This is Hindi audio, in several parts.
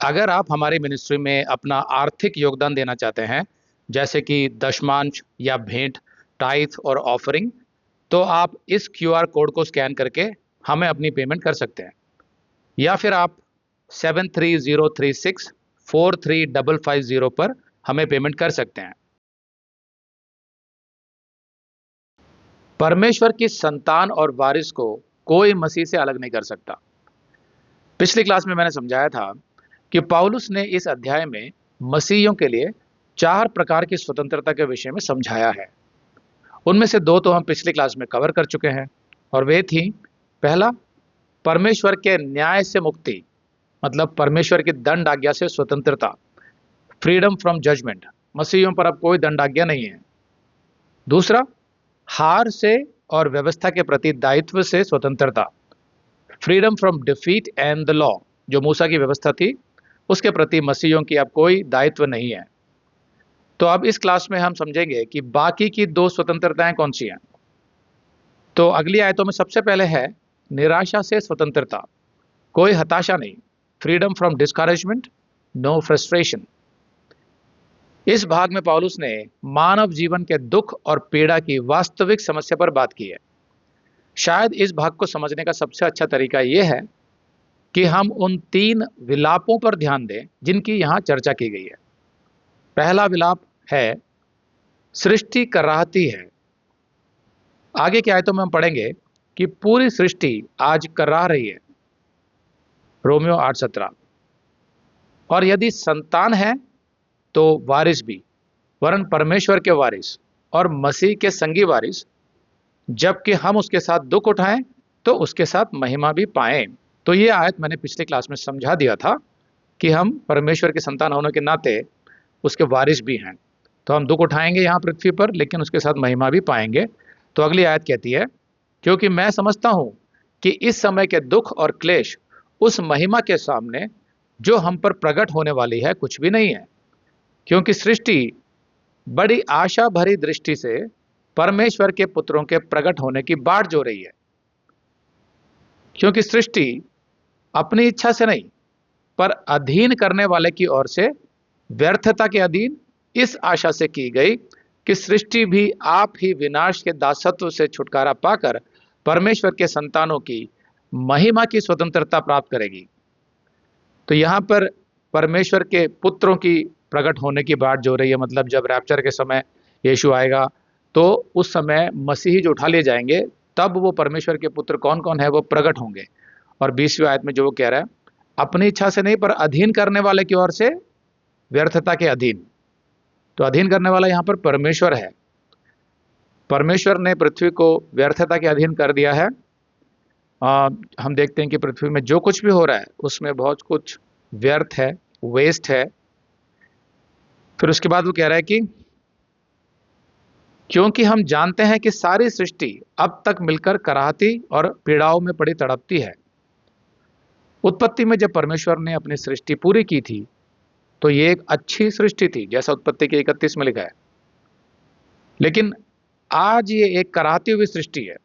अगर आप हमारी मिनिस्ट्री में अपना आर्थिक योगदान देना चाहते हैं, जैसे कि दशमांश या भेंट, टाइथ और ऑफरिंग, तो आप इस क्यूआर कोड को स्कैन करके हमें अपनी पेमेंट कर सकते हैं। या फिर आप 7303643550 पर हमें पेमेंट कर सकते हैं। परमेश्वर की संतान और वारिस को कोई मसीह से अलग नहीं कर सकता। पिछली क्लास में मैंने समझाया था कि पौलुस ने इस अध्याय में मसीहियों के लिए 4 प्रकार की स्वतंत्रता के विषय में समझाया है। उनमें से 2 तो हम पिछली क्लास में कवर कर चुके हैं, और वे थी, पहला, परमेश्वर के न्याय से मुक्ति, मतलब परमेश्वर की दंड आज्ञा से स्वतंत्रता, फ्रीडम फ्रॉम जजमेंट, मसीहियों पर अब कोई दंड आज्ञा नहीं है। दूसरा, हार से और व्यवस्था के प्रति दायित्व से स्वतंत्रता, freedom from defeat and the law, जो मूसा की व्यवस्था थी उसके प्रति मसीहियों की अब कोई दायित्व नहीं है। तो अब इस क्लास में हम समझेंगे कि बाकी की 2 स्वतंत्रताएं कौन सी हैं। तो अगली आयतों में सबसे पहले है निराशा से स्वतंत्रता, कोई हताशा नहीं, freedom from discouragement, no frustration. इस भाग में पौलुस ने मानव जीवन के दुख और पीड़ा की वास्तविक समस्या पर बात की है। शायद इस भाग को समझने का सबसे अच्छा तरीका यह है कि हम उन 3 विलापों पर ध्यान दें जिनकी यहां चर्चा की गई है। पहला विलाप है, सृष्टि कराहती है। आगे की आयतों में हम पढ़ेंगे कि पूरी सृष्टि आज कराह रही है, रोमियो 8:17। और यदि संतान है तो वारिस भी, वरन परमेश्वर के वारिस और मसीह के संगी वारिस, जबकि हम उसके साथ दुख उठाएं तो उसके साथ महिमा भी पाएं। तो ये आयत मैंने पिछली क्लास में समझा दिया था कि हम परमेश्वर की संतान होने के नाते उसके वारिस भी हैं। तो हम दुख उठाएंगे यहाँ पृथ्वी पर, लेकिन उसके साथ महिमा भी पाएंगे। तो अगली आयत कहती है, क्योंकि मैं समझता हूं कि इस समय के दुख और क्लेश उस महिमा के सामने जो हम पर प्रकट होने वाली है कुछ भी नहीं है। क्योंकि सृष्टि बड़ी आशा भरी दृष्टि से परमेश्वर के पुत्रों के प्रकट होने की बाट जो रही है। क्योंकि सृष्टि अपनी इच्छा से नहीं, पर अधीन करने वाले की ओर से व्यर्थता के अधीन इस आशा से की गई कि सृष्टि भी आप ही विनाश के दासत्व से छुटकारा पाकर परमेश्वर के संतानों की महिमा की स्वतंत्रता प्राप्त करेगी। तो यहां पर परमेश्वर के पुत्रों की प्रकट होने की बात जो रही है, मतलब जब रैप्चर के समय यीशु आएगा तो उस समय मसीही जो उठा लिए जाएंगे, तब वो परमेश्वर के पुत्र कौन कौन है वो प्रकट होंगे। और 20वीं आयत में जो वो कह रहा है, अपनी इच्छा से नहीं पर अधीन करने वाले की ओर से व्यर्थता के अधीन। तो अधीन करने वाला यहां पर परमेश्वर है। परमेश्वर ने पृथ्वी को व्यर्थता के अधीन कर दिया है। हम देखते हैं कि पृथ्वी में जो कुछ भी हो रहा है उसमें बहुत कुछ व्यर्थ है, वेस्ट है। फिर उसके बाद वो कह रहा है कि क्योंकि हम जानते हैं कि सारी सृष्टि अब तक मिलकर कराहती और पीड़ाओं में पड़ी तड़पती है। उत्पत्ति में जब परमेश्वर ने अपनी सृष्टि पूरी की थी तो ये एक अच्छी सृष्टि थी, जैसा उत्पत्ति के 31 में लिखा है। लेकिन आज ये एक कराहती हुई सृष्टि है।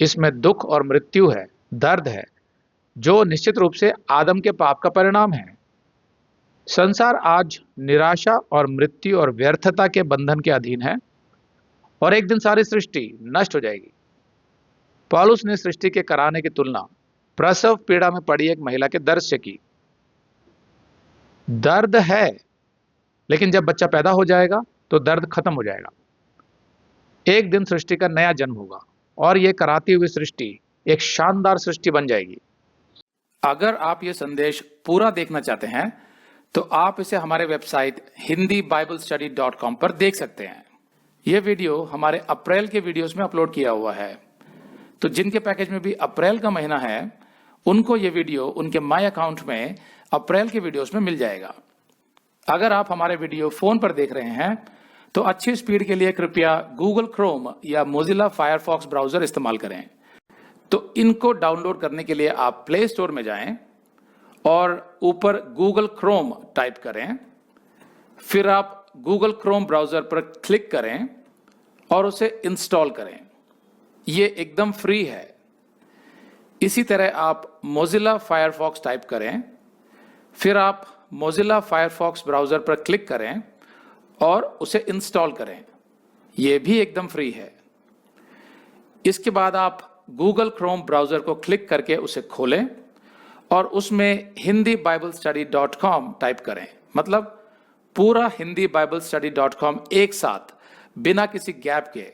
इसमें दुख और मृत्यु है, दर्द है, जो निश्चित रूप से आदम के पाप का परिणाम है। संसार आज निराशा और मृत्यु और व्यर्थता के बंधन के अधीन है, और एक दिन सारी सृष्टि नष्ट हो जाएगी। पौलुस ने सृष्टि के कराहने की तुलना प्रसव पीड़ा में पड़ी एक महिला के दर्द से की। दर्द है, लेकिन जब बच्चा पैदा हो जाएगा तो दर्द खत्म हो जाएगा। एक दिन सृष्टि का नया जन्म होगा और यह कराती हुई सृष्टि एक शानदार सृष्टि बन जाएगी। अगर आप यह संदेश पूरा देखना चाहते हैं तो आप इसे हमारे वेबसाइट hindiBiblestudy.com पर देख सकते हैं। यह वीडियो हमारे अप्रैल के वीडियोस में अपलोड किया हुआ है। तो जिनके पैकेज में भी अप्रैल का महीना है उनको यह वीडियो उनके माई अकाउंट में अप्रैल के वीडियोस में मिल जाएगा। अगर आप हमारे वीडियो फोन पर देख रहे हैं तो अच्छी स्पीड के लिए कृपया गूगल क्रोम या मोजिला फायरफॉक्स ब्राउजर इस्तेमाल करें। तो इनको डाउनलोड करने के लिए आप प्ले स्टोर में जाएं और ऊपर गूगल क्रोम टाइप करें। फिर आप गूगल क्रोम ब्राउजर पर क्लिक करें और उसे इंस्टॉल करें। यह एकदम फ्री है। इसी तरह आप मोजिला फायरफॉक्स टाइप करें, फिर आप मोजिला फायरफॉक्स ब्राउज़र पर क्लिक करें और उसे इंस्टॉल करें। ये भी एकदम फ्री है। इसके बाद आप गूगल क्रोम ब्राउज़र को क्लिक करके उसे खोलें और उसमें hindibiblesteady.com टाइप करें, मतलब पूरा hindibiblesteady.com एक साथ बिना किसी गैप के।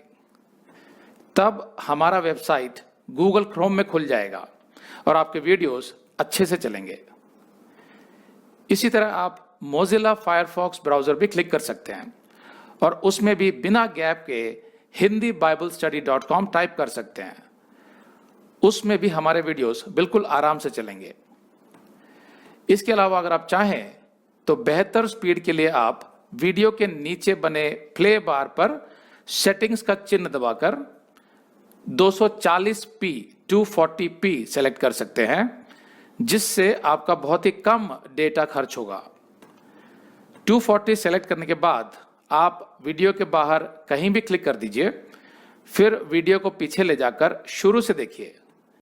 तब हमारा वेबसाइट गूगल क्रोम में खुल जाएगा और आपके वीडियोस अच्छे से चलेंगे। इसी तरह आप मोजिला फायरफॉक्स ब्राउज़र भी क्लिक कर सकते हैं और उसमें भी बिना गैप के hindibiblesteady.com टाइप कर सकते हैं। उसमें भी हमारे वीडियोस बिल्कुल आराम से चलेंगे। इसके अलावा अगर आप चाहें तो बेहतर स्पीड के लिए आप वीडियो के नीचे बने प्ले बार पर सेटिंग्स का चिन्ह दबाकर 240p 240p सेलेक्ट कर सकते हैं, जिससे आपका बहुत ही कम डेटा खर्च होगा। 240 सेलेक्ट करने के बाद आप वीडियो के बाहर कहीं भी क्लिक कर दीजिए, फिर वीडियो को पीछे ले जाकर शुरू से देखिए।